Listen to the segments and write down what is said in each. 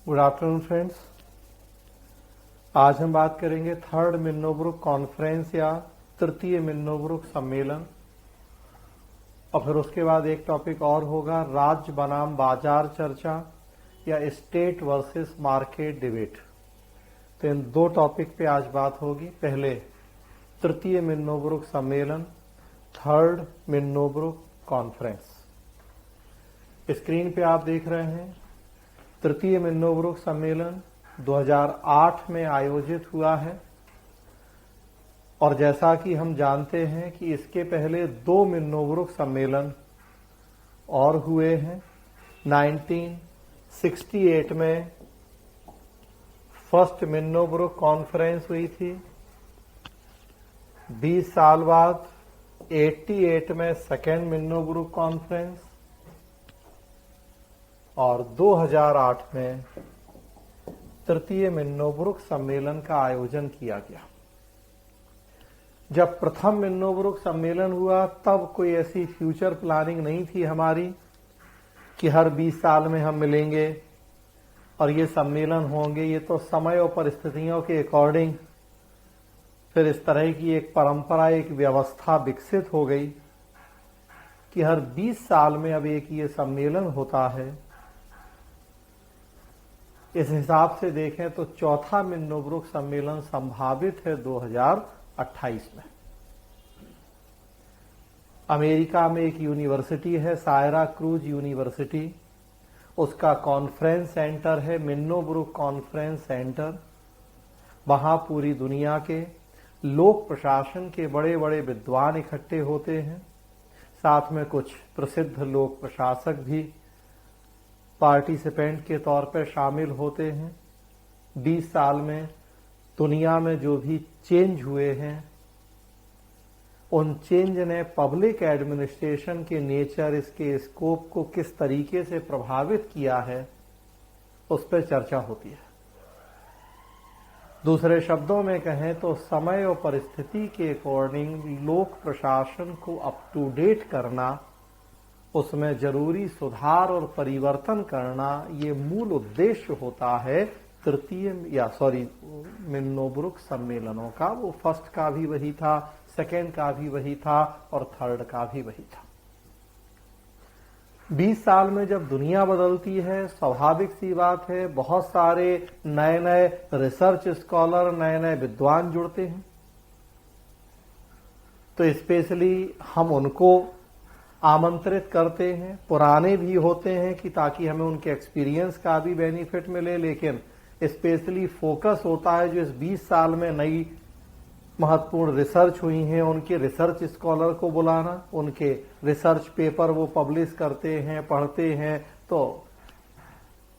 Good afternoon friends. आज हम बात करेंगे थर्ड मिन्नोब्रुक कॉन्फ्रेंस या तृतीय मिन्नोब्रुक सम्मेलन, और फिर उसके बाद एक टॉपिक और होगा राज्य बनाम बाजार चर्चा या स्टेट वर्सेस मार्केट डिबेट। तो इन दो टॉपिक पे आज बात होगी। पहले तृतीय मिन्नोब्रुक सम्मेलन, थर्ड मिन्नोब्रुक कॉन्फ्रेंस। स्क्रीन पे आप देख रहे हैं तृतीय मिन्नोब्रुक सम्मेलन 2008 में आयोजित हुआ है, और जैसा कि हम जानते हैं कि इसके पहले दो मिन्नोब्रुक सम्मेलन और हुए हैं। 1968 में फर्स्ट मिन्नोब्रुक कॉन्फ्रेंस हुई थी, 20 साल बाद 88 में सेकेंड मिन्नोब्रुक कॉन्फ्रेंस, और 2008 में तृतीय मिन्नोब्रुक सम्मेलन का आयोजन किया गया। जब प्रथम मिन्नोब्रुक सम्मेलन हुआ तब कोई ऐसी फ्यूचर प्लानिंग नहीं थी हमारी कि हर 20 साल में हम मिलेंगे और ये सम्मेलन होंगे। ये तो समय और परिस्थितियों के अकॉर्डिंग फिर इस तरह की एक परंपरा, एक व्यवस्था विकसित हो गई कि हर 20 साल में अब एक ये सम्मेलन होता है। इस हिसाब से देखें तो चौथा मिन्नोब्रुक सम्मेलन संभावित है 2028 में। अमेरिका में एक यूनिवर्सिटी है, सायरा क्रूज यूनिवर्सिटी, उसका कॉन्फ्रेंस सेंटर है मिन्नोब्रुक कॉन्फ्रेंस सेंटर। वहां पूरी दुनिया के लोक प्रशासन के बड़े बड़े विद्वान इकट्ठे होते हैं, साथ में कुछ प्रसिद्ध लोक प्रशासक भी पार्टिसिपेंट के तौर पर शामिल होते हैं। 20 साल में दुनिया में जो भी चेंज हुए हैं, उन चेंज ने पब्लिक एडमिनिस्ट्रेशन के नेचर, इसके स्कोप को किस तरीके से प्रभावित किया है, उस पर चर्चा होती है। दूसरे शब्दों में कहें तो समय और परिस्थिति के अकॉर्डिंग लोक प्रशासन को अप टू डेट करना, उसमें जरूरी सुधार और परिवर्तन करना, ये मूल उद्देश्य होता है मिन्नोब्रुक सम्मेलनों का। वो फर्स्ट का भी वही था, सेकेंड का भी वही था, और थर्ड का भी वही था। 20 साल में जब दुनिया बदलती है, स्वाभाविक सी बात है, बहुत सारे नए नए रिसर्च स्कॉलर, नए नए विद्वान जुड़ते हैं। तो स्पेशली हम उनको आमंत्रित करते हैं, पुराने भी होते हैं कि ताकि हमें उनके एक्सपीरियंस का भी बेनिफिट मिले, लेकिन स्पेशली फोकस होता है जो इस 20 साल में नई महत्वपूर्ण रिसर्च हुई हैं, उनके रिसर्च स्कॉलर को बुलाना, उनके रिसर्च पेपर वो पब्लिश करते हैं, पढ़ते हैं। तो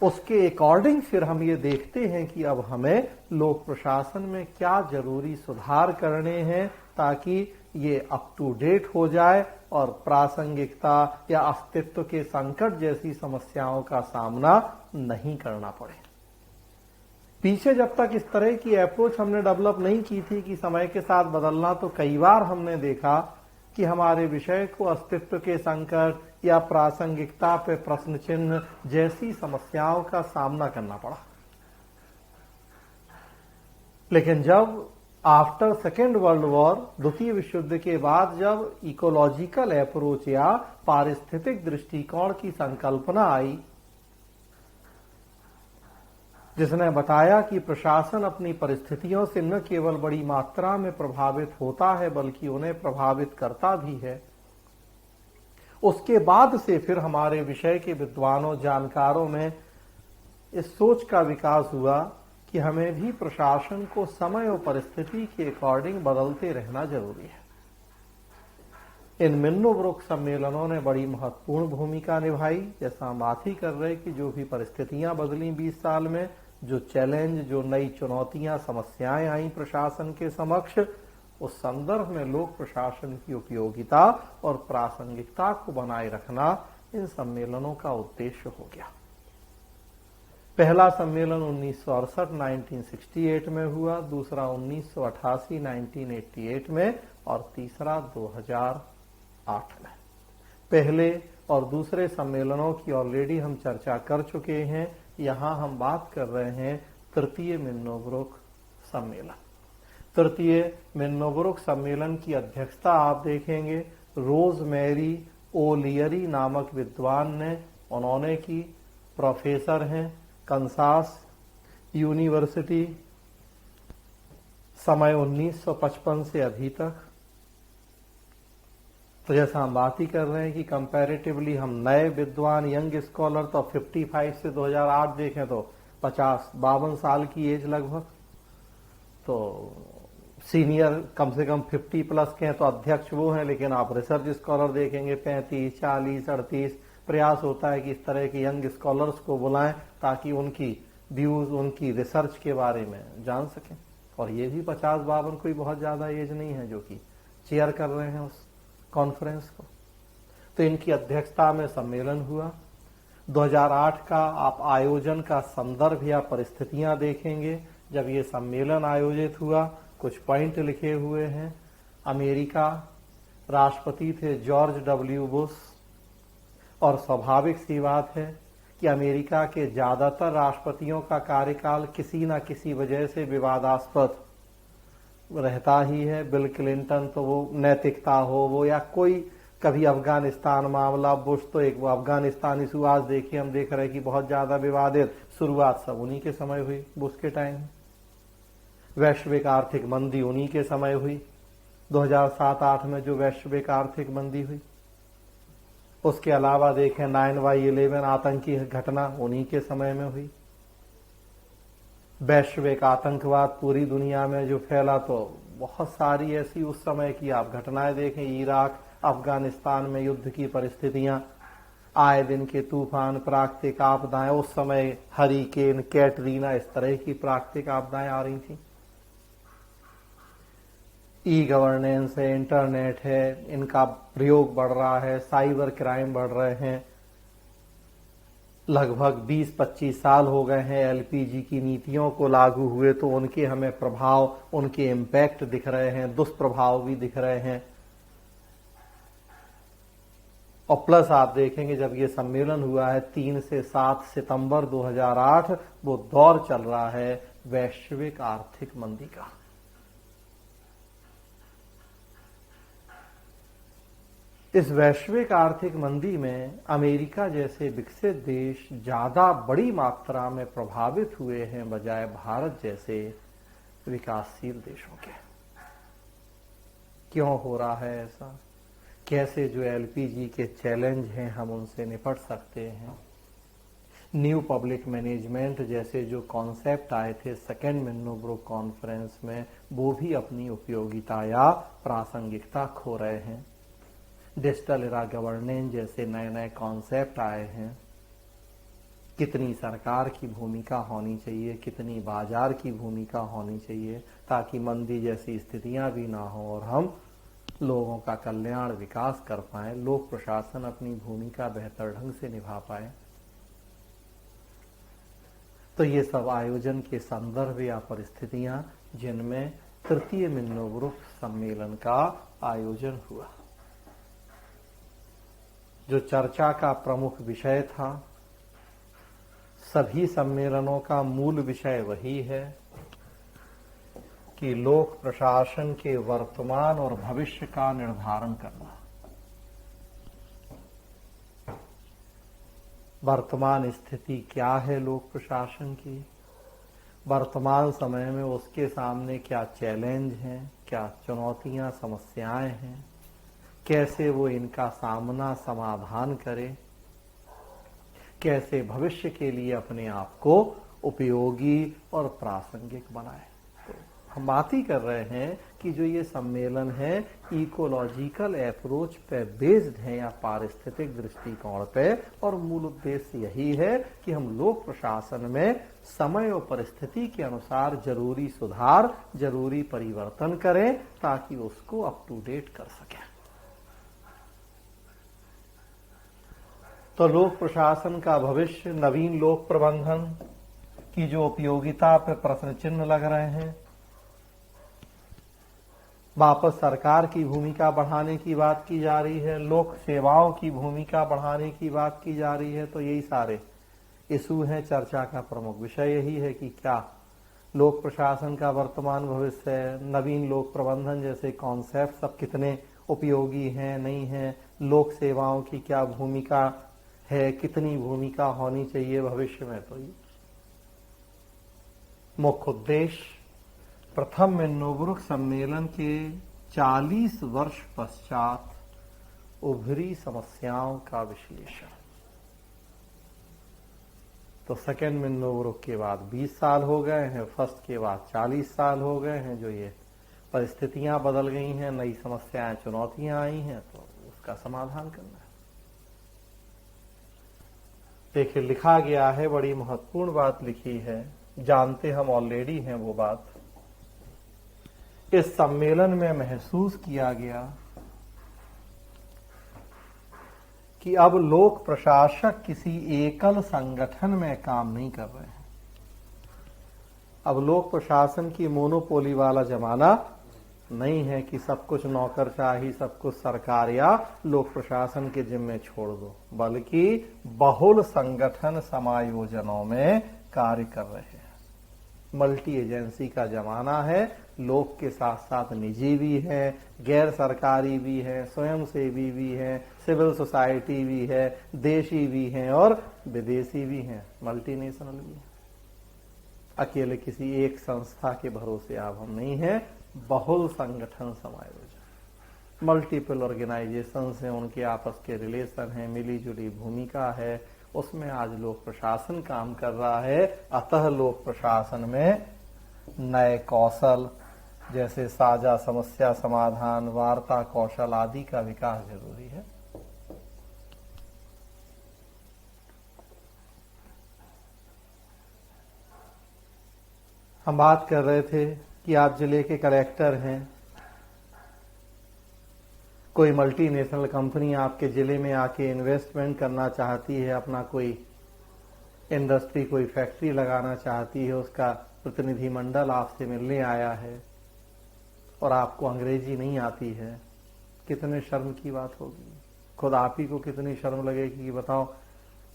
उसके अकॉर्डिंग फिर हम ये देखते हैं कि अब हमें लोक प्रशासन में क्या जरूरी सुधार करने हैं ताकि ये अप टू डेट हो जाए और प्रासंगिकता या अस्तित्व के संकट जैसी समस्याओं का सामना नहीं करना पड़े। पीछे जब तक इस तरह की अप्रोच हमने डेवलप नहीं की थी कि समय के साथ बदलना, तो कई बार हमने देखा कि हमारे विषय को अस्तित्व के संकट या प्रासंगिकता पे प्रश्न चिन्ह जैसी समस्याओं का सामना करना पड़ा। लेकिन जब आफ्टर सेकेंड वर्ल्ड वॉर, द्वितीय विश्व युद्ध के बाद जब इकोलॉजिकल अप्रोच या पारिस्थितिक दृष्टिकोण की संकल्पना आई, जिसने बताया कि प्रशासन अपनी परिस्थितियों से न केवल बड़ी मात्रा में प्रभावित होता है बल्कि उन्हें प्रभावित करता भी है, उसके बाद से फिर हमारे विषय के विद्वानों, जानकारों में इस सोच का विकास हुआ कि हमें भी प्रशासन को समय और परिस्थिति के अकॉर्डिंग बदलते रहना जरूरी है। इन मिन्नोब्रुक सम्मेलनों ने बड़ी महत्वपूर्ण भूमिका निभाई। जैसा हम बात ही कर रहे कि जो भी परिस्थितियां बदली 20 साल में, जो चैलेंज, जो नई चुनौतियां, समस्याएं आई प्रशासन के समक्ष, उस संदर्भ में लोक प्रशासन की उपयोगिता और प्रासंगिकता को बनाए रखना इन सम्मेलनों का उद्देश्य हो गया। पहला सम्मेलन 1968 में हुआ, दूसरा 1988 में, और तीसरा 2008 में। पहले और दूसरे सम्मेलनों की ऑलरेडी हम चर्चा कर चुके हैं यहां हम बात कर रहे हैं तृतीय मिन्नोब्रुक सम्मेलन। तृतीय मिन्नोब्रुक सम्मेलन की अध्यक्षता आप देखेंगे रोजमेरी ओलियरी नामक विद्वान ने उन्होंने की। प्रोफेसर हैं कंसास यूनिवर्सिटी, समय 1955 से अभी तक। तो जैसा हम बात ही कर रहे हैं कि कंपैरेटिवली हम नए विद्वान यंग स्कॉलर तो 55 से 2008 देखें तो 52 साल की एज लगभग। तो सीनियर कम से कम 50 प्लस के हैं तो अध्यक्ष वो हैं, लेकिन आप रिसर्च स्कॉलर देखेंगे 35, 40, 38। प्रयास होता है कि इस तरह के यंग स्कॉलर्स को बुलाएं ताकि उनकी व्यूज, उनकी रिसर्च के बारे में जान सकें। और ये भी 50-52 कोई बहुत ज्यादा एज नहीं है जो कि चेयर कर रहे हैं उस कॉन्फ्रेंस को। तो इनकी अध्यक्षता में सम्मेलन हुआ। 2008 का आप आयोजन का संदर्भ या परिस्थितियां देखेंगे। जब ये सम्मेलन आयोजित हुआ कुछ पॉइंट लिखे हुए हैं। अमेरिका, राष्ट्रपति थे जॉर्ज डब्ल्यू बुश, और स्वाभाविक सी बात है कि अमेरिका के ज्यादातर राष्ट्रपतियों का कार्यकाल किसी न किसी वजह से विवादास्पद रहता ही है। बिल क्लिंटन तो वो नैतिकता हो वो या कोई कभी अफगानिस्तान मामला, बुश तो एक अफगानिस्तान इशू आज देखिए हम देख रहे हैं कि बहुत ज्यादा विवादित, शुरुआत सब उन्हीं के समय हुई बुश के टाइम। वैश्विक आर्थिक मंदी उन्हीं के समय हुई, 2007-8 में जो वैश्विक आर्थिक मंदी हुई। उसके अलावा देखें 9/11 आतंकी घटना उन्हीं के समय में हुई। वैश्विक आतंकवाद पूरी दुनिया में जो फैला तो बहुत सारी ऐसी उस समय की आप घटनाएं देखें, इराक, अफगानिस्तान में युद्ध की परिस्थितियां, आए दिन के तूफान, प्राकृतिक आपदाएं। उस समय हरिकेन, कैटरीना, इस तरह की प्राकृतिक आपदाएं आ रही थी। ई गवर्नेंस है, इंटरनेट है, इनका प्रयोग बढ़ रहा है, साइबर क्राइम बढ़ रहे हैं। लगभग 20-25 साल हो गए हैं एलपीजी की नीतियों को लागू हुए, तो उनके हमें प्रभाव, उनके इम्पैक्ट दिख रहे हैं, दुष्प्रभाव भी दिख रहे हैं। और प्लस आप देखेंगे जब ये सम्मेलन हुआ है 3 से 7 सितंबर 2008, वो दौर चल रहा है वैश्विक आर्थिक मंदी का। इस वैश्विक आर्थिक मंदी में अमेरिका जैसे विकसित देश ज्यादा बड़ी मात्रा में प्रभावित हुए हैं बजाय भारत जैसे विकासशील देशों के। क्यों हो रहा है ऐसा? कैसे जो एलपीजी के चैलेंज हैं हम उनसे निपट सकते हैं? न्यू पब्लिक मैनेजमेंट जैसे जो कॉन्सेप्ट आए थे सेकेंड मिन्नोब्रुक कॉन्फ्रेंस में, वो भी अपनी उपयोगिता या प्रासंगिकता खो रहे हैं। डिजिटल एरा गवर्नेंस जैसे नए नए कॉन्सेप्ट आए हैं। कितनी सरकार की भूमिका होनी चाहिए, कितनी बाजार की भूमिका होनी चाहिए, ताकि मंदी जैसी स्थितियां भी ना हो और हम लोगों का कल्याण, विकास कर पाए, लोक प्रशासन अपनी भूमिका बेहतर ढंग से निभा पाए। तो ये सब आयोजन के संदर्भ या परिस्थितियां जिनमें तृतीय मिन्नोब्रुक सम्मेलन का आयोजन हुआ। जो चर्चा का प्रमुख विषय था, सभी सम्मेलनों का मूल विषय वही है कि लोक प्रशासन के वर्तमान और भविष्य का निर्धारण करना। वर्तमान स्थिति क्या है लोक प्रशासन की, वर्तमान समय में उसके सामने क्या चैलेंज हैं, क्या चुनौतियां, समस्याएं हैं, कैसे वो इनका सामना, समाधान करे, कैसे भविष्य के लिए अपने आप को उपयोगी और प्रासंगिक बनाए। तो हम बात ही कर रहे हैं कि जो ये सम्मेलन है इकोलॉजिकल अप्रोच पे बेस्ड है या पारिस्थितिक दृष्टिकोण पे, और मूल उद्देश्य यही है कि हम लोक प्रशासन में समय और परिस्थिति के अनुसार जरूरी सुधार, जरूरी परिवर्तन करें ताकि उसको अप टू डेट कर सकें। तो लोक प्रशासन का भविष्य, नवीन लोक प्रबंधन की जो उपयोगिता पे प्रश्न चिन्ह लग रहे हैं, वापस सरकार की भूमिका बढ़ाने की बात की जा रही है, लोक सेवाओं की भूमिका बढ़ाने की बात की जा रही है। तो यही सारे इशू है। चर्चा का प्रमुख विषय यही है कि क्या लोक प्रशासन का वर्तमान भविष्य, नवीन लोक प्रबंधन जैसे कॉन्सेप्ट सब कितने उपयोगी हैं, नहीं हैं, लोक सेवाओं की क्या भूमिका है, कितनी भूमिका होनी चाहिए भविष्य में। तो ये मुख्य उद्देश्य प्रथम मिन्नोब्रुक सम्मेलन के 40 वर्ष पश्चात उभरी समस्याओं का विश्लेषण। तो सेकेंड मिन्नोब्रुक के बाद 20 साल हो गए हैं, फर्स्ट के बाद 40 साल हो गए हैं, जो ये परिस्थितियां बदल गई हैं, नई समस्याएं, चुनौतियां आई हैं, तो उसका समाधान करना है। देखिए लिखा गया है, बड़ी महत्वपूर्ण बात लिखी है, जानते हम ऑलरेडी हैं वो बात। इस सम्मेलन में महसूस किया गया कि अब लोक प्रशासक किसी एकल संगठन में काम नहीं कर रहे हैं। अब लोक प्रशासन की मोनोपोली वाला जमाना नहीं है कि सब कुछ नौकरशाही, सब कुछ सरकार या लोक प्रशासन के जिम्मे छोड़ दो, बल्कि बहुल संगठन समायोजनों में कार्य कर रहे हैं। मल्टी एजेंसी का जमाना है। लोक के साथ साथ निजी भी है, गैर सरकारी भी है, स्वयंसेवी भी है, सिविल सोसाइटी भी है, देशी भी है और विदेशी भी हैं, मल्टीनेशनल भी है। अकेले किसी एक संस्था के भरोसे अब हम नहीं हैं। बहुल संगठन समायोजन, मल्टीपल ऑर्गेनाइजेशन से उनके आपस के रिलेशन है, मिली जुली भूमिका है, उसमें आज लोक प्रशासन काम कर रहा है। अतः लोक प्रशासन में नए कौशल जैसे साझा समस्या समाधान, वार्ता कौशल आदि का विकास जरूरी है। हम बात कर रहे थे कि आप जिले के कलेक्टर हैं, कोई मल्टीनेशनल कंपनी आपके जिले में आके इन्वेस्टमेंट करना चाहती है, अपना कोई इंडस्ट्री, कोई फैक्ट्री लगाना चाहती है, उसका प्रतिनिधिमंडल आपसे मिलने आया है और आपको अंग्रेजी नहीं आती है, कितने शर्म की बात होगी। खुद आप ही को कितनी शर्म लगेगी कि बताओ,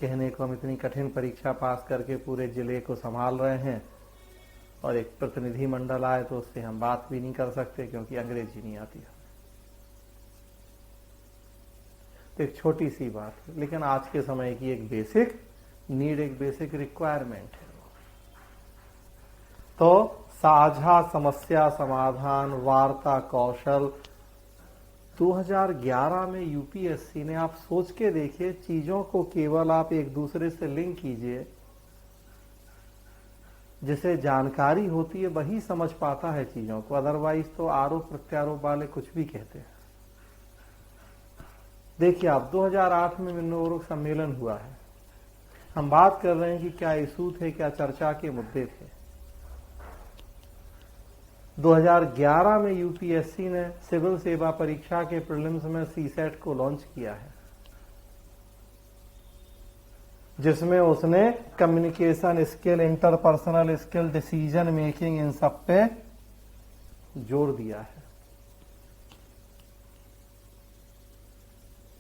कहने को हम इतनी कठिन परीक्षा पास करके पूरे जिले को संभाल रहे हैं और एक प्रतिनिधिमंडल आए तो उससे हम बात भी नहीं कर सकते क्योंकि अंग्रेजी नहीं आती है। तो एक छोटी सी बात है, लेकिन आज के समय की एक बेसिक नीड, एक बेसिक रिक्वायरमेंट है। तो साझा समस्या समाधान, वार्ता कौशल 2011 में यूपीएससी ने, आप सोच के देखिए, चीजों को केवल आप एक दूसरे से लिंक कीजिए, जिसे जानकारी होती है वही समझ पाता है चीजों को, अदरवाइज तो आरोप प्रत्यारोप वाले कुछ भी कहते हैं। देखिए आप 2008 में मिन्नोब्रुक सम्मेलन हुआ है, हम बात कर रहे हैं कि क्या इशू थे, क्या चर्चा के मुद्दे थे। 2011 में यूपीएससी ने सिविल सेवा परीक्षा के प्रीलिम्स में सीसेट को लॉन्च किया है, जिसमें उसने communication skill, interpersonal skill, decision making, इन सब पे जोर दिया है।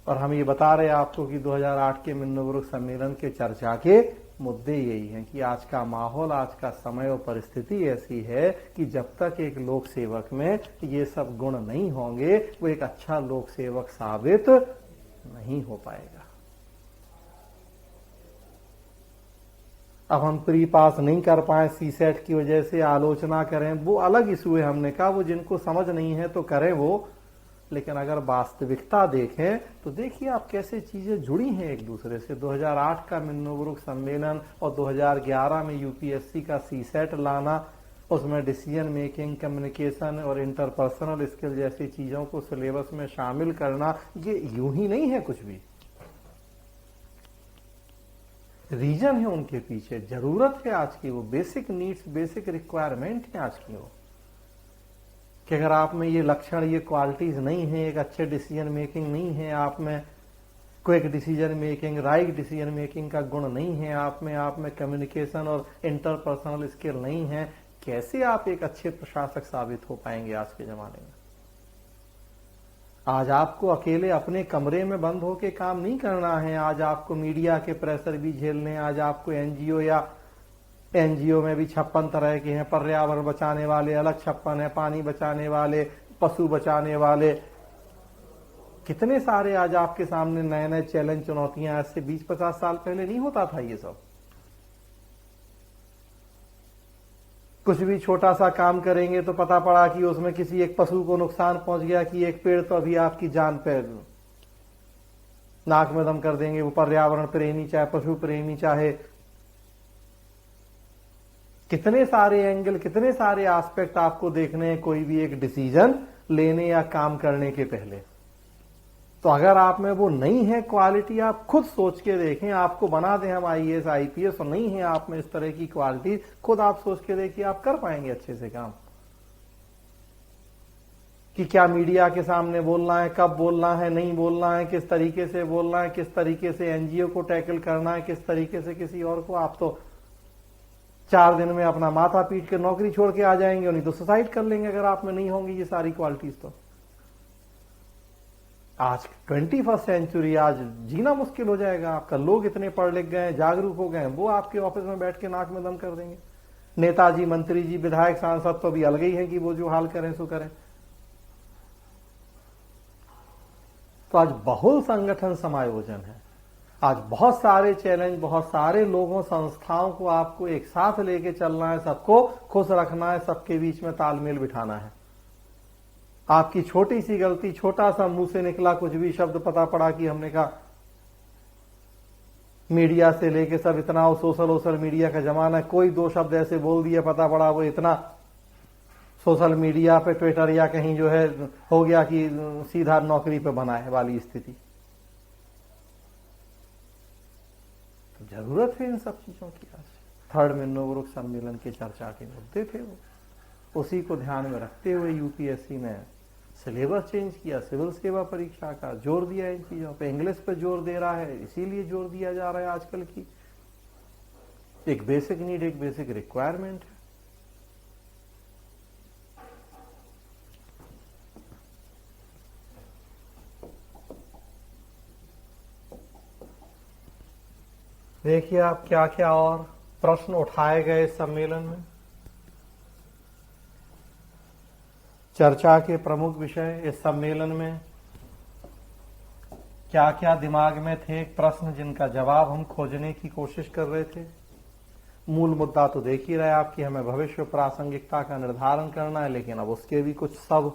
और हम ये बता रहे हैं आपको कि 2008 के मिन्नोब्रुक सम्मेलन के चर्चा के मुद्दे यही हैं कि आज का माहौल, आज का समय और परिस्थिति ऐसी है कि जब तक एक लोक सेवक में ये सब गुण नहीं होंगे, वो एक अच्छा लोक सेवक साबित नहीं हो पाएगा। अब हम प्री पास नहीं कर पाए सीसेट की वजह से, आलोचना करें, वो अलग इशू है। हमने कहा वो जिनको समझ नहीं है तो करें वो, लेकिन अगर वास्तविकता देखें तो देखिए आप कैसे चीजें जुड़ी हैं एक दूसरे से। 2008 का मिन्नोब्रुक सम्मेलन और 2011 में यूपीएससी का सीसेट लाना, उसमें डिसीजन मेकिंग, कम्युनिकेशन और इंटरपर्सनल स्किल जैसी चीजों को सिलेबस में शामिल करना, ये यूं ही नहीं है कुछ भी। रीजन है उनके पीछे, जरूरत है आज की, वो बेसिक नीड्स, बेसिक रिक्वायरमेंट है आज की वो, कि अगर आप में ये लक्षण, ये क्वालिटीज नहीं है, एक अच्छे डिसीजन मेकिंग नहीं है आप में, quick decision making, right decision making का गुण नहीं है आप में कम्युनिकेशन और इंटरपर्सनल स्किल नहीं है, कैसे आप एक अच्छे प्रशासक साबित हो पाएंगे आज के जमाने में। आज आपको अकेले अपने कमरे में बंद होके काम नहीं करना है। आज आपको मीडिया के प्रेशर भी झेलने हैं। आज आपको एनजीओ या एनजीओ में भी 56 तरह के हैं। पर्यावरण बचाने वाले अलग 56 है, पानी बचाने वाले, पशु बचाने वाले, कितने सारे आज आपके सामने नए नए चैलेंज, चुनौतियां। आज से 20-50 साल पहले नहीं होता था ये सब। कुछ भी छोटा सा काम करेंगे तो पता पड़ा कि उसमें किसी एक पशु को नुकसान पहुंच गया कि एक पेड़ तो अभी आपकी जान पे नाक में दम कर देंगे। वो पर्यावरण प्रेमी चाहे पशु प्रेमी चाहे, कितने सारे एंगल, कितने सारे एस्पेक्ट आपको देखने हैं कोई भी एक डिसीजन लेने या काम करने के पहले। तो अगर आप में वो नहीं है क्वालिटी, आप खुद सोच के देखें। आपको बना दें हम आईएएस आईपीएस और नहीं है आप में इस तरह की क्वालिटी, खुद आप सोच के देखिए आप कर पाएंगे अच्छे से काम। कि क्या मीडिया के सामने बोलना है, कब बोलना है, नहीं बोलना है, किस तरीके से बोलना है, किस तरीके से एनजीओ को टैकल करना है, किस तरीके से किसी और को। आप तो 4 दिन में अपना माथा पीट के नौकरी छोड़ के आ जाएंगे, नहीं तो सुसाइड कर लेंगे अगर आप में नहीं होंगी ये सारी क्वालिटीज। तो आज 21st सेंचुरी, आज जीना मुश्किल हो जाएगा आपका। लोग इतने पढ़ लिख गए, जागरूक हो गए, वो आपके ऑफिस में बैठ के नाक में दम कर देंगे। नेताजी, मंत्री जी, विधायक, सांसद तो अभी अलग ही है कि वो जो हाल करें सो करें। तो आज बहुल संगठन समायोजन है। आज बहुत सारे चैलेंज, बहुत सारे लोगों, संस्थाओं को आपको एक साथ लेके चलना है, सबको खुश रखना है, सबके बीच में तालमेल बिठाना है। आपकी छोटी सी गलती, छोटा सा मुंह से निकला कुछ भी शब्द, पता पड़ा कि हमने कहा मीडिया से लेके सब इतना सोशल मीडिया का जमाना है, कोई 2 शब्द ऐसे बोल दिए, पता पड़ा वो इतना सोशल मीडिया पे, ट्विटर या कहीं जो है हो गया कि सीधा नौकरी पे बना है वाली स्थिति। तो जरूरत है इन सब चीजों की। आज 3rd मिन्नो सम्मेलन के चर्चा के मुद्दे थे वो। उसी को ध्यान में रखते हुए यूपीएससी ने सिलेबस चेंज किया, सिविल सेवा परीक्षा का जोर दिया इन चीजों पे, इंग्लिश पे जोर दे रहा है। इसीलिए जोर दिया जा रहा है आजकल की एक बेसिक नीड, एक बेसिक रिक्वायरमेंट है। देखिए आप क्या क्या और प्रश्न उठाए गए इस सम्मेलन में। चर्चा के प्रमुख विषय इस सम्मेलन में क्या क्या दिमाग में थे प्रश्न जिनका जवाब हम खोजने की कोशिश कर रहे थे। मूल मुद्दा तो देख ही रहे आप कि हमें भविष्य प्रासंगिकता का निर्धारण करना है, लेकिन अब उसके भी कुछ सब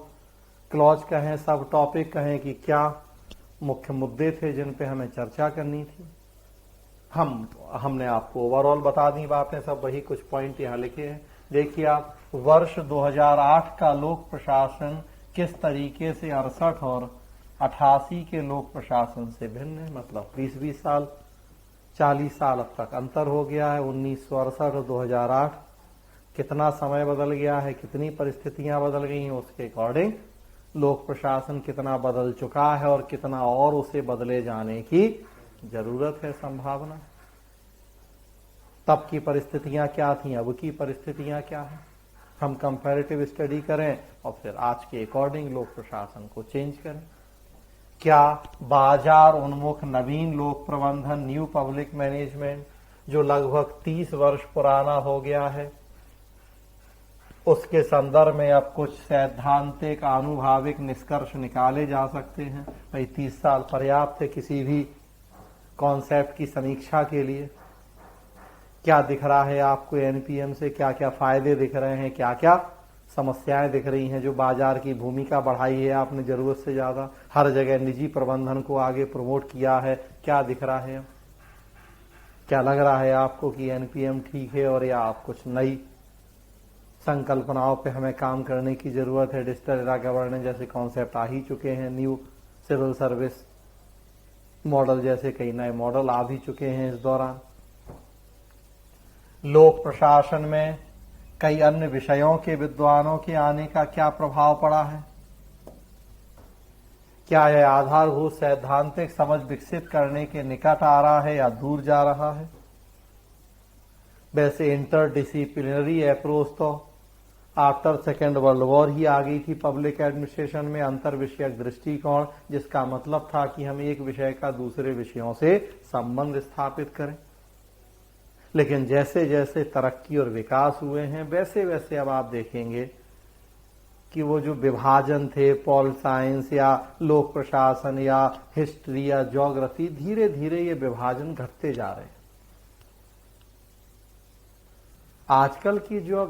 क्लॉज कहें, सब टॉपिक कहें कि क्या मुख्य मुद्दे थे जिन पे हमें चर्चा करनी थी। हमने आपको ओवरऑल बता दी बातें, सब वही कुछ पॉइंट यहां लिखे हैं। देखिए आप, वर्ष 2008 का लोक प्रशासन किस तरीके से 68 और 88 के लोक प्रशासन से भिन्न है। मतलब 20-20 साल, 40 साल अब तक अंतर हो गया है। 1968 और 2008 कितना समय बदल गया है, कितनी परिस्थितियां बदल गई हैं, उसके अकॉर्डिंग लोक प्रशासन कितना बदल चुका है और कितना और उसे बदले जाने की जरूरत है, संभावना। तब की परिस्थितियां क्या थी, अब की परिस्थितियां क्या है, हम कंपैरेटिव स्टडी करें और फिर आज के अकॉर्डिंग लोक प्रशासन को चेंज करें। क्या बाजार उन्मुख नवीन लोक प्रबंधन, न्यू पब्लिक मैनेजमेंट, जो लगभग 30 वर्ष पुराना हो गया है, उसके संदर्भ में अब कुछ सैद्धांतिक आनुभाविक निष्कर्ष निकाले जा सकते हैं। भाई 30 साल पर्याप्त है किसी भी कॉन्सेप्ट की समीक्षा के लिए। क्या दिख रहा है आपको एनपीएम से, क्या क्या फायदे दिख रहे हैं, क्या क्या समस्याएं दिख रही हैं। जो बाजार की भूमिका बढ़ाई है आपने जरूरत से ज्यादा, हर जगह निजी प्रबंधन को आगे प्रमोट किया है, क्या दिख रहा है। क्या लग रहा है आपको कि एनपीएम ठीक है और या आप कुछ नई संकल्पनाओं पे हमें काम करने की जरूरत है। डिजिटल एरा गवर्नेंस जैसे कॉन्सेप्ट आ ही चुके हैं, न्यू सिविल सर्विस मॉडल जैसे कई नए मॉडल आ भी चुके हैं इस दौरान। लोक प्रशासन में कई अन्य विषयों के विद्वानों के आने का क्या प्रभाव पड़ा है। क्या यह आधारभूत सैद्धांतिक समझ विकसित करने के निकट आ रहा है या दूर जा रहा है। वैसे इंटरडिसिप्लिनरी अप्रोच तो आफ्टर सेकेंड वर्ल्ड वॉर ही आ गई थी पब्लिक एडमिनिस्ट्रेशन में अंतर विषयक दृष्टिकोण, जिसका मतलब था कि हम एक विषय का दूसरे विषयों से संबंध स्थापित करें। लेकिन जैसे जैसे तरक्की और विकास हुए हैं वैसे वैसे अब आप देखेंगे कि वो जो विभाजन थे पॉल साइंस या लोक प्रशासन या हिस्ट्री या ज्योग्राफी, धीरे धीरे ये विभाजन घटते जा रहे हैं। आजकल की जो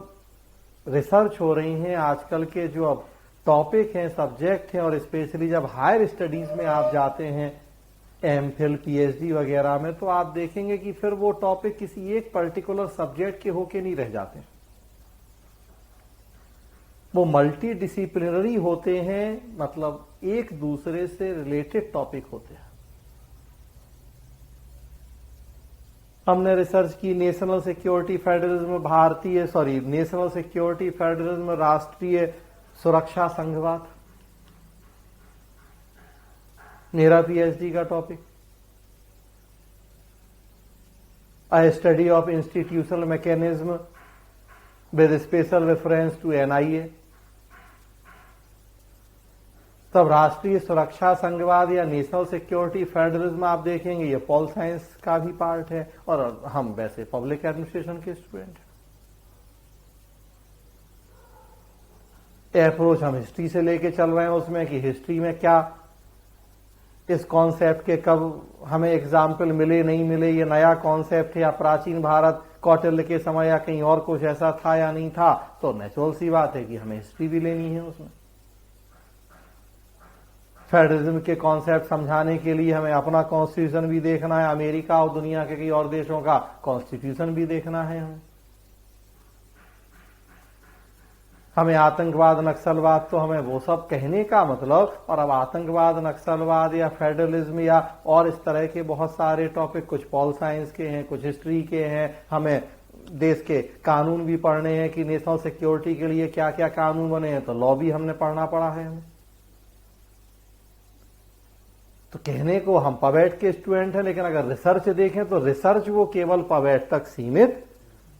रिसर्च हो रही हैं, आजकल के जो अब टॉपिक हैं, सब्जेक्ट हैं, और स्पेशली जब हायर स्टडीज में आप जाते हैं एमफिल पीएचडी वगैरह में, तो आप देखेंगे कि फिर वो टॉपिक किसी एक पर्टिकुलर सब्जेक्ट के होके नहीं रह जाते, वो मल्टी डिसिप्लिनरी होते हैं, मतलब एक दूसरे से रिलेटेड टॉपिक होते हैं। हमने रिसर्च की national security federalism, national security federalism, राष्ट्रीय सुरक्षा संघवाद, मेरा पीएचडी का topic. A study of institutional mechanism with special reference to NIA. तब राष्ट्रीय सुरक्षा संघवाद या नेशनल सिक्योरिटी फेडरलिज्म आप देखेंगे ये पॉल साइंस का भी पार्ट है, और हम वैसे पब्लिक एडमिनिस्ट्रेशन के स्टूडेंट हैं। अप्रोच हम हिस्ट्री से लेके चल रहे हैं उसमें कि हिस्ट्री में क्या इस कॉन्सेप्ट के कब हमें एग्जाम्पल मिले नहीं मिले, ये नया कॉन्सेप्ट है या प्राचीन भारत कौटिल्य के समय या कहीं और कुछ ऐसा था या नहीं था, तो नेचुरल सी बात है कि हमें हिस्ट्री भी लेनी है उसमें। फेडरलिज्म के कॉन्सेप्ट समझाने के लिए हमें अपना कॉन्स्टिट्यूशन भी देखना है, अमेरिका और दुनिया के कई और देशों का कॉन्स्टिट्यूशन भी देखना है हमें आतंकवाद नक्सलवाद, तो हमें वो सब कहने का मतलब, और अब आतंकवाद नक्सलवाद या फेडरलिज्म या और इस तरह के बहुत सारे टॉपिक, कुछ पॉल साइंस के हैं, कुछ हिस्ट्री के हैं, हमें देश के कानून भी पढ़ने हैं कि नेशनल सिक्योरिटी के लिए क्या क्या कानून बने हैं, तो लॉ भी हमने पढ़ना पड़ा है हमें। तो कहने को हम पवेट के स्टूडेंट हैं, लेकिन अगर रिसर्च देखें तो रिसर्च वो केवल पवेट तक सीमित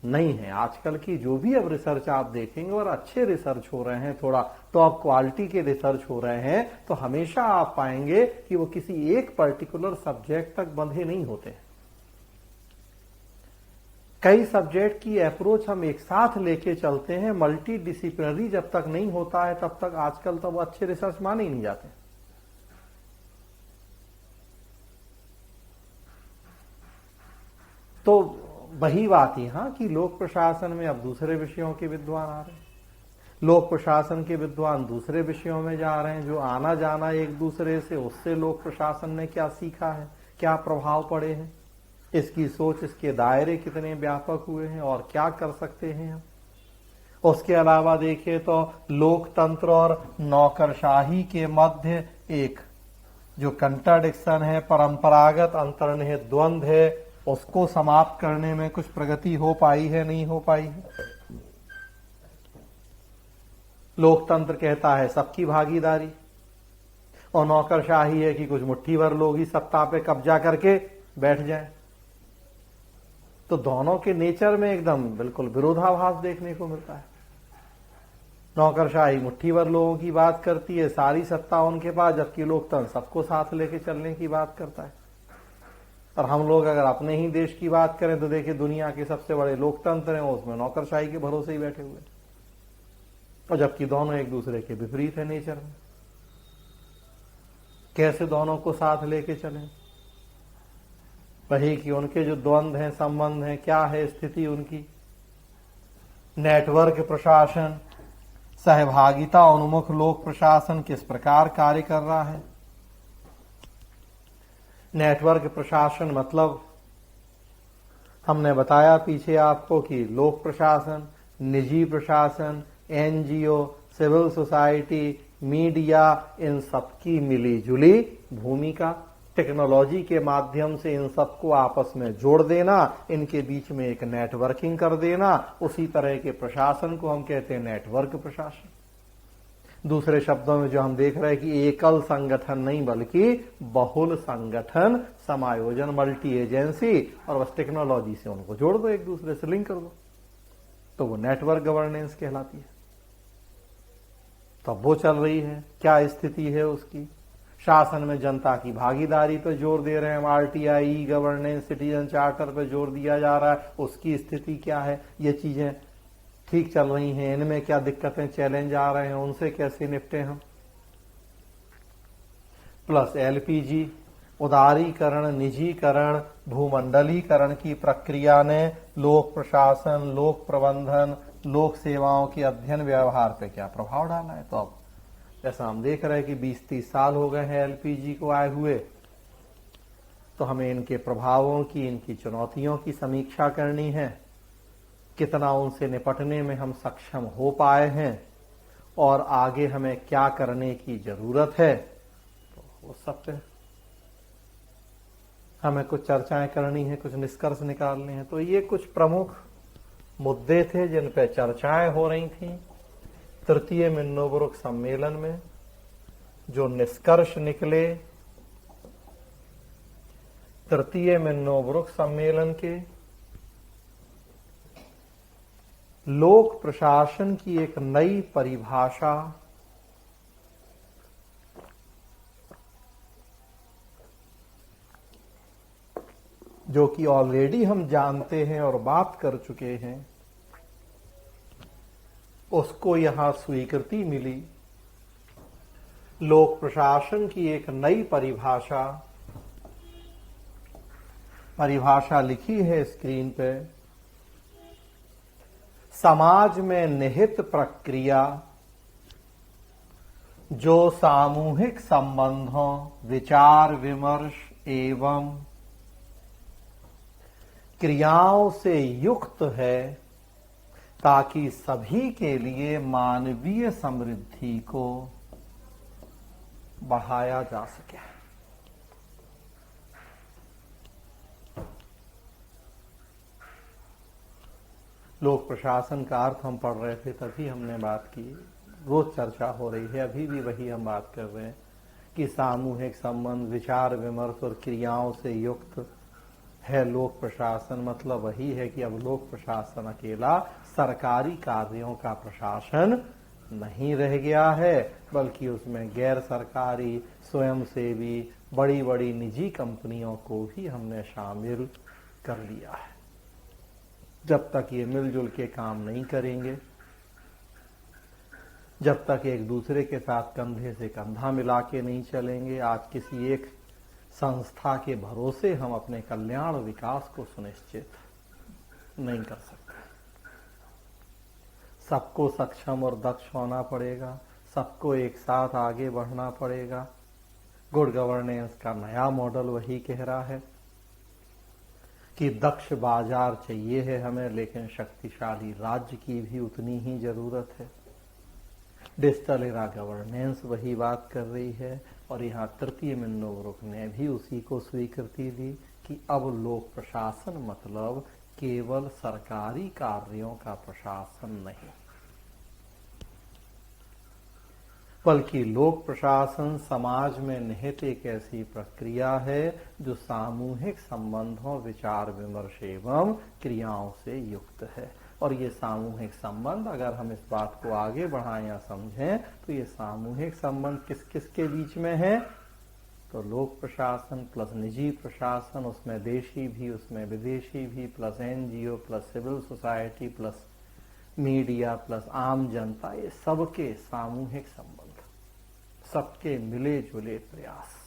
नहीं है। आजकल की जो भी अब रिसर्च आप देखेंगे, और अच्छे रिसर्च हो रहे हैं, थोड़ा टॉप क्वालिटी के रिसर्च हो रहे हैं, तो हमेशा आप पाएंगे कि वो किसी एक पर्टिकुलर सब्जेक्ट तक बंधे नहीं होते। कई सब्जेक्ट की अप्रोच हम एक साथ लेके चलते हैं, मल्टी डिसिप्लिनरी जब तक नहीं होता है तब तक आजकल तो वो अच्छे रिसर्च माने ही नहीं जाते। तो वही बात यहां कि लोक प्रशासन में अब दूसरे विषयों के विद्वान आ रहे हैं, लोक प्रशासन के विद्वान दूसरे विषयों में जा रहे हैं, जो आना जाना एक दूसरे से, उससे लोक प्रशासन ने क्या सीखा है, क्या प्रभाव पड़े हैं, इसकी सोच, इसके दायरे कितने व्यापक हुए हैं और क्या कर सकते हैं हम। उसके अलावा देखिए तो लोकतंत्र और नौकरशाही के मध्य एक जो कंट्राडिक्शन है, परंपरागत अंतर्निहित द्वंद्व है, उसको समाप्त करने में कुछ प्रगति हो पाई है, नहीं हो पाई है। लोकतंत्र कहता है सबकी भागीदारी, और नौकरशाही है कि कुछ मुट्ठी भर लोग ही सत्ता पे कब्जा करके बैठ जाएं। तो दोनों के नेचर में एकदम बिल्कुल विरोधाभास देखने को मिलता है। नौकरशाही मुट्ठी भर लोगों की बात करती है, सारी सत्ता उनके पास, जबकि लोकतंत्र सबको साथ लेके चलने की बात करता है। और हम लोग अगर अपने ही देश की बात करें तो देखिए दुनिया के सबसे बड़े लोकतंत्र हैं, उसमें नौकरशाही के भरोसे ही बैठे हुए, और जबकि दोनों एक दूसरे के विपरीत है नेचर में। कैसे दोनों को साथ लेके चलें? वही कि उनके जो द्वंद्व हैं, संबंध हैं, क्या है स्थिति उनकी। नेटवर्क प्रशासन, सहभागिता उन्मुख लोक प्रशासन किस प्रकार कार्य कर रहा है। नेटवर्क प्रशासन मतलब हमने बताया पीछे आपको कि लोक प्रशासन, निजी प्रशासन, एनजीओ, सिविल सोसाइटी, मीडिया, इन सबकी मिलीजुली भूमिका, टेक्नोलॉजी के माध्यम से इन सबको आपस में जोड़ देना, इनके बीच में एक नेटवर्किंग कर देना, उसी तरह के प्रशासन को हम कहते हैं नेटवर्क प्रशासन। दूसरे शब्दों में जो हम देख रहे हैं कि एकल संगठन नहीं बल्कि बहुल संगठन समायोजन, मल्टी एजेंसी, और बस टेक्नोलॉजी से उनको जोड़ दो, एक दूसरे से लिंक कर दो, तो वो नेटवर्क गवर्नेंस कहलाती है। तब वो चल रही है। क्या स्थिति है उसकी? शासन में जनता की भागीदारी पर जोर दे रहे हैं हम, RTI, e governance, citizen charter पर जोर दिया जा रहा है, उसकी स्थिति क्या है? ये चीजें ठीक चल रही हैं? इनमें क्या दिक्कतें, चैलेंज आ रहे हैं, उनसे कैसे निपटे हम? प्लस एलपीजी, उदारीकरण, निजीकरण, भूमंडलीकरण की प्रक्रिया ने लोक प्रशासन, लोक प्रबंधन, लोक सेवाओं के अध्ययन व्यवहार पे क्या प्रभाव डाला है? तो अब जैसा हम देख रहे हैं कि 20-30 साल हो गए हैं एलपीजी को आए हुए, तो हमें इनके प्रभावों की, इनकी चुनौतियों की समीक्षा करनी है, कितना उनसे निपटने में हम सक्षम हो पाए हैं और आगे हमें क्या करने की जरूरत है। तो वो सब पे हमें कुछ चर्चाएं करनी है, कुछ निष्कर्ष निकालने हैं। तो ये कुछ प्रमुख मुद्दे थे जिन पे चर्चाएं हो रही थी तृतीय मिन्नोब्रुक सम्मेलन में। जो निष्कर्ष निकले तृतीय मिन्नोब्रुक सम्मेलन के, लोक प्रशासन की एक नई परिभाषा, जो कि ऑलरेडी हम जानते हैं और बात कर चुके हैं, उसको यहां स्वीकृति मिली। लोक प्रशासन की एक नई परिभाषा लिखी है स्क्रीन पे। समाज में निहित प्रक्रिया जो सामूहिक संबंधों, विचार विमर्श एवं क्रियाओं से युक्त है, ताकि सभी के लिए मानवीय समृद्धि को बढ़ाया जा सके। लोक प्रशासन का अर्थ हम पढ़ रहे थे, तभी हमने बात की, रोज चर्चा हो रही है, अभी भी वही हम बात कर रहे हैं कि सामूहिक संबंध, विचार विमर्श और क्रियाओं से युक्त है लोक प्रशासन। मतलब वही है कि अब लोक प्रशासन अकेला सरकारी कार्यों का प्रशासन नहीं रह गया है, बल्कि उसमें गैर सरकारी, स्वयंसेवी, बड़ी बड़ी निजी कंपनियों को भी हमने शामिल कर लिया है। जब तक ये मिलजुल के काम नहीं करेंगे, जब तक एक दूसरे के साथ कंधे से कंधा मिला के नहीं चलेंगे, आज किसी एक संस्था के भरोसे हम अपने कल्याण और विकास को सुनिश्चित नहीं कर सकते। सबको सक्षम और दक्ष होना पड़ेगा, सबको एक साथ आगे बढ़ना पड़ेगा। गुड गवर्नेंस का नया मॉडल वही कह रहा है कि दक्ष बाजार चाहिए है हमें, लेकिन शक्तिशाली राज्य की भी उतनी ही जरूरत है। डिजिटल एरा गवर्नेंस वही बात कर रही है, और यहाँ तृतीय मिन्नोब्रुक ने भी उसी को स्वीकृति दी कि अब लोक प्रशासन मतलब केवल सरकारी कार्यों का प्रशासन नहीं, बल्कि लोक प्रशासन समाज में निहित एक ऐसी प्रक्रिया है जो सामूहिक संबंधों, विचार विमर्श एवं क्रियाओं से युक्त है। और ये सामूहिक संबंध, अगर हम इस बात को आगे बढ़ाएं या समझें, तो ये सामूहिक संबंध किस किस के बीच में है? तो लोक प्रशासन प्लस निजी प्रशासन, उसमें देशी भी, उसमें विदेशी भी, plus NGO, plus civil society, plus media, plus आम जनता, ये सबके सामूहिक संबंध, सबके मिले जुले प्रयास।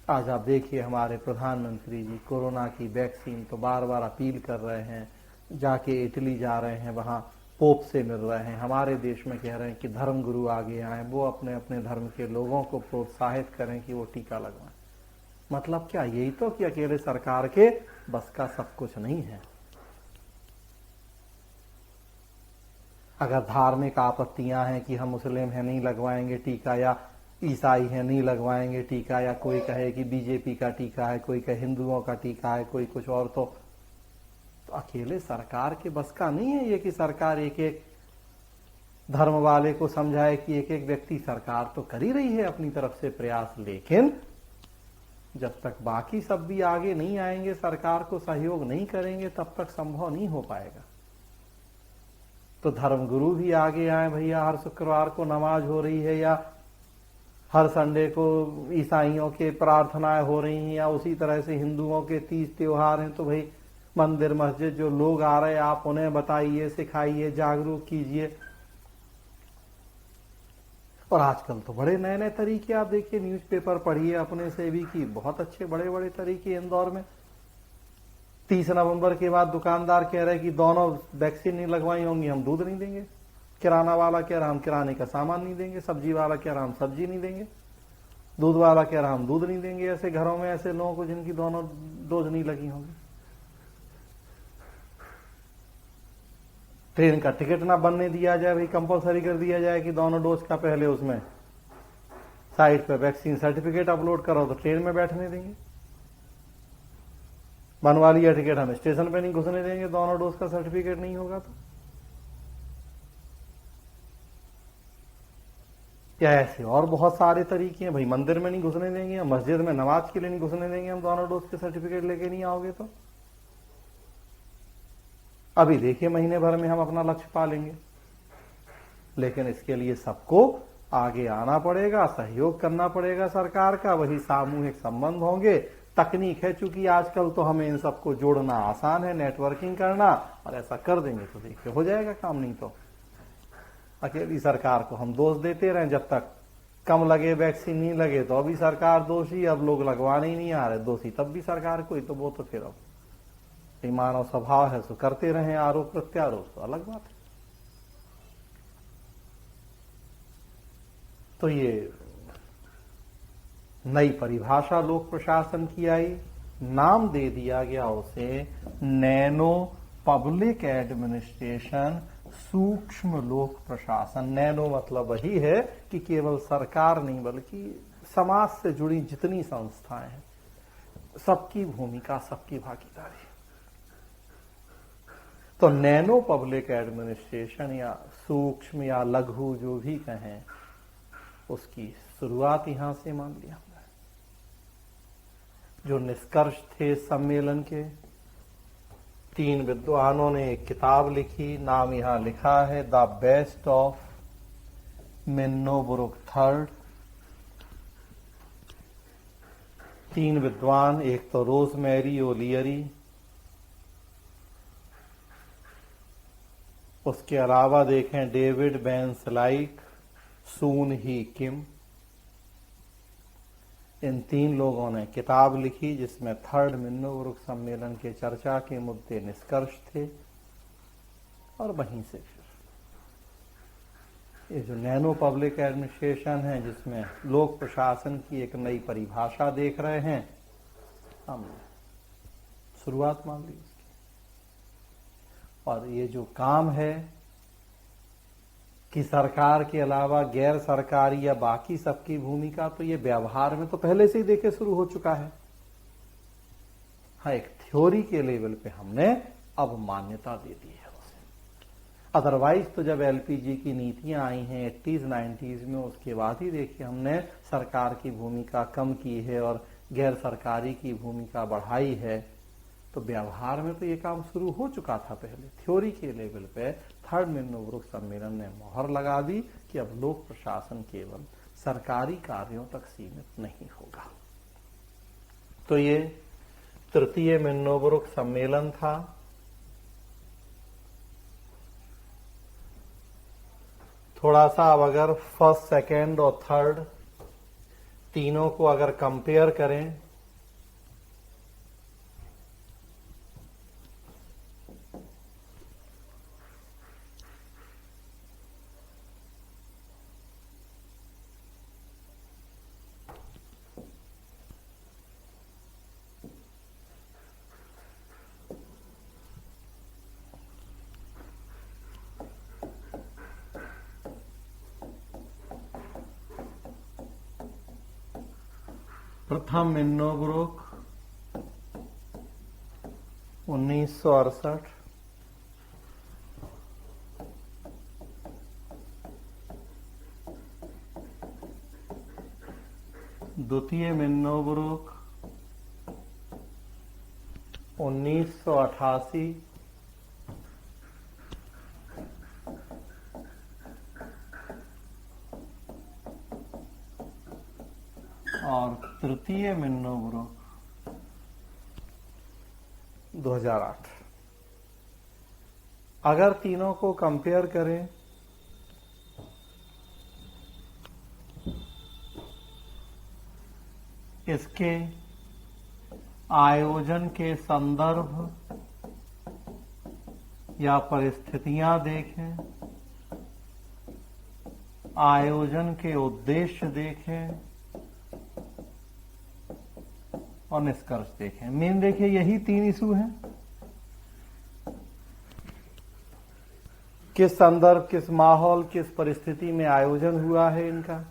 आज आप देखिए हमारे प्रधानमंत्री जी कोरोना की वैक्सीन तो बार बार अपील कर रहे हैं, जाके इटली जा रहे हैं, वहां पोप से मिल रहे हैं, हमारे देश में कह रहे हैं कि धर्म गुरु आगे आए, वो अपने अपने धर्म के लोगों को प्रोत्साहित करें कि वो टीका लगवाएं। मतलब क्या? यही तो कि अकेले सरकार के बस का सब कुछ नहीं है। अगर धार्मिक आपत्तियां हैं कि हम मुस्लिम हैं नहीं लगवाएंगे टीका, या ईसाई हैं नहीं लगवाएंगे टीका, या कोई कहे कि बीजेपी का टीका है, कोई कहे हिंदुओं का टीका है, कोई कुछ और, तो अकेले सरकार के बस का नहीं है ये कि सरकार एक एक धर्म वाले को समझाए कि एक एक व्यक्ति। सरकार तो कर ही रही है अपनी तरफ से प्रयास, लेकिन जब तक बाकी सब भी आगे नहीं आएंगे, सरकार को सहयोग नहीं करेंगे, तब तक संभव नहीं हो पाएगा। तो धर्मगुरु भी आगे आए, भैया हर शुक्रवार को नमाज हो रही है या हर संडे को ईसाइयों के प्रार्थनाएं हो रही हैं या उसी तरह से हिंदुओं के तीज त्योहार हैं, तो भाई मंदिर मस्जिद जो लोग आ रहे हैं आप उन्हें बताइए, सिखाइए, जागरूक कीजिए। और आजकल तो बड़े नए नए तरीके आप देखिए, न्यूज़पेपर पढ़िए अपने से भी कि बहुत अच्छे बड़े बड़े तरीके इंदौर में 30 नवंबर के बाद दुकानदार कह रहे हैं कि दोनों वैक्सीन नहीं लगवाई होंगी हम दूध नहीं देंगे, किराना वाला कह रहा हम किराने का सामान नहीं देंगे, सब्जी वाला कह रहा हम सब्जी नहीं देंगे, दूध वाला कह रहा हम दूध नहीं देंगे। ऐसे घरों में ऐसे लोगों को जिनकी दोनों डोज नहीं लगी होंगी। ट्रेन का टिकट ना बनने दिया जाए, भाई कंपलसरी कर दिया जाए कि दोनों डोज का पहले उसमें साइट पे वैक्सीन सर्टिफिकेट अपलोड करो तो ट्रेन में बैठने देंगे। बनवा लिया टिकट, हम स्टेशन पे नहीं घुसने देंगे दोनों डोज का सर्टिफिकेट नहीं होगा तो। या ऐसे और बहुत सारे तरीके हैं, भाई मंदिर में नहीं घुसने देंगे, मस्जिद में नमाज के लिए नहीं घुसने देंगे हम दोनों डोज के सर्टिफिकेट लेके नहीं आओगे तो। अभी देखिए महीने भर में हम अपना लक्ष्य पा लेंगे, लेकिन इसके लिए सबको आगे आना पड़ेगा, सहयोग करना पड़ेगा सरकार का, वही सामूहिक संबंध होंगे। तकनीक है चूंकि आजकल तो हमें इन सबको जोड़ना आसान है, नेटवर्किंग करना, और ऐसा कर देंगे तो देखिए हो जाएगा काम। नहीं तो अकेली सरकार को हम दोष देते रहें, जब तक कम लगे वैक्सीन नहीं लगे तो अभी सरकार दोषी, अब लोग लगवाने ही नहीं आ रहे दोषी तब भी सरकार कोई, तो वो तो फिर अब मानव स्वभाव है, सो करते रहे आरोप प्रत्यारोप, तो अलग बात है। तो ये नई परिभाषा लोक प्रशासन की आई, नाम दे दिया गया उसे नैनो पब्लिक एडमिनिस्ट्रेशन, सूक्ष्म लोक प्रशासन। नैनो मतलब वही है कि केवल सरकार नहीं बल्कि समाज से जुड़ी जितनी संस्थाएं हैं सबकी भूमिका, सबकी भागीदारी। तो नैनो पब्लिक एडमिनिस्ट्रेशन या सूक्ष्म या लघु जो भी कहें, उसकी शुरुआत यहां से मान लिया। जो निष्कर्ष थे सम्मेलन के, 3 विद्वानों ने एक किताब लिखी, नाम यहां लिखा है द बेस्ट ऑफ मिन्नो-बुरुक थर्ड। 3 विद्वान, एक तो रोजमेरी ओलियरी, उसके अलावा देखें डेविड बेंसलाइक, सून ही किम। इन 3 लोगों ने किताब लिखी जिसमें थर्ड मिन्नो-बुरुक सम्मेलन के चर्चा के मुद्दे निष्कर्ष थे। और वहीं से फिर ये जो नैनो पब्लिक एडमिनिस्ट्रेशन है, जिसमें लोक प्रशासन की एक नई परिभाषा देख रहे हैं, हमने शुरुआत मान ली उसकी। और ये जो काम है कि सरकार के अलावा गैर सरकारी या बाकी सबकी भूमिका, तो ये व्यवहार में तो पहले से ही देखे शुरू हो चुका है। हाँ, एक थ्योरी के लेवल पे हमने अब मान्यता दे दी है उसे। अदरवाइज तो जब एलपीजी की नीतियां आई हैं 80s 90s में, उसके बाद ही देखिए हमने सरकार की भूमिका कम की है और गैर सरकारी की भूमिका बढ़ाई है। तो व्यवहार में तो ये काम शुरू हो चुका था पहले। थ्योरी के लेवल पे थर्ड मिन्नो-बुरुक सम्मेलन ने मोहर लगा दी कि अब लोक प्रशासन केवल सरकारी कार्यों तक सीमित नहीं होगा। तो ये तृतीय मिन्नो-बुरुक सम्मेलन था। थोड़ा सा अब अगर फर्स्ट, सेकेंड और थर्ड तीनों को अगर कंपेयर करें, प्रथम मिन्नो-बुरुक 1968, द्वितीय मिन्नो-बुरुक 1988, और तृतीय मिन्नो ग्रुप 2008। अगर तीनों को कंपेयर करें इसके आयोजन के संदर्भ या परिस्थितियां देखें, आयोजन के उद्देश्य देखें और निष्कर्ष देखें। मेन देखिए यही 3 इशू हैं। किस संदर्भ, किस माहौल, किस परिस्थिति में आयोजन हुआ है इनका,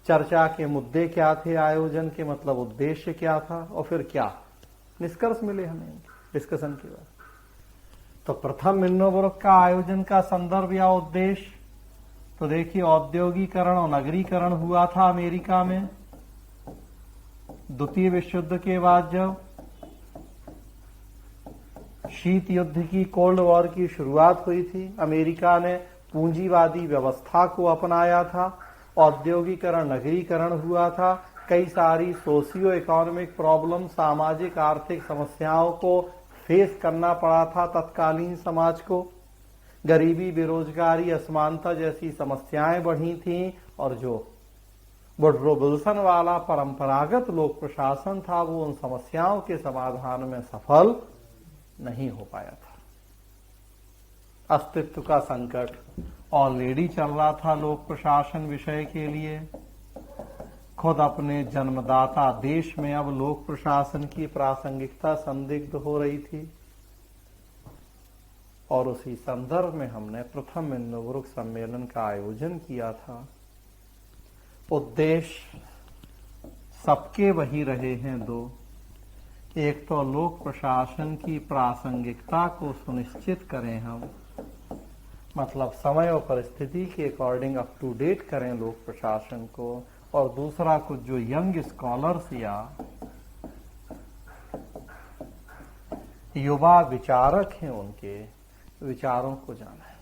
चर्चा के मुद्दे क्या थे, आयोजन के मतलब उद्देश्य क्या था और फिर क्या निष्कर्ष मिले हमें डिस्कशन के बाद। तो प्रथम मिन्नो ग्रुप का आयोजन का संदर्भ या उद्देश्य, तो देखिए औद्योगिकरण और नगरीकरण हुआ था अमेरिका में द्वितीय विश्व युद्ध के बाद, जब शीत युद्ध की, कोल्ड वॉर की शुरुआत हुई थी। अमेरिका ने पूंजीवादी व्यवस्था को अपनाया था, औद्योगिकरण, नगरीकरण हुआ था, कई सारी सोशियो इकोनॉमिक प्रॉब्लम, सामाजिक आर्थिक समस्याओं को फेस करना पड़ा था तत्कालीन समाज को। गरीबी, बेरोजगारी, असमानता जैसी समस्याएं बढ़ी थीं और जो वुडरो विल्सन वाला परंपरागत लोक प्रशासन था वो उन समस्याओं के समाधान में सफल नहीं हो पाया था। अस्तित्व का संकट ऑलरेडी चल रहा था लोक प्रशासन विषय के लिए। खुद अपने जन्मदाता देश में अब लोक प्रशासन की प्रासंगिकता संदिग्ध हो रही थी और उसी संदर्भ में हमने प्रथम मिन्नो ग्रुप सम्मेलन का आयोजन किया था। उद्देश्य सबके वही रहे हैं 2। एक तो लोक प्रशासन की प्रासंगिकता को सुनिश्चित करें हम, मतलब समय और परिस्थिति के अकॉर्डिंग अप टू डेट करें लोक प्रशासन को, और दूसरा कुछ जो यंग स्कॉलर्स या युवा विचारक हैं उनके विचारों को जाना है।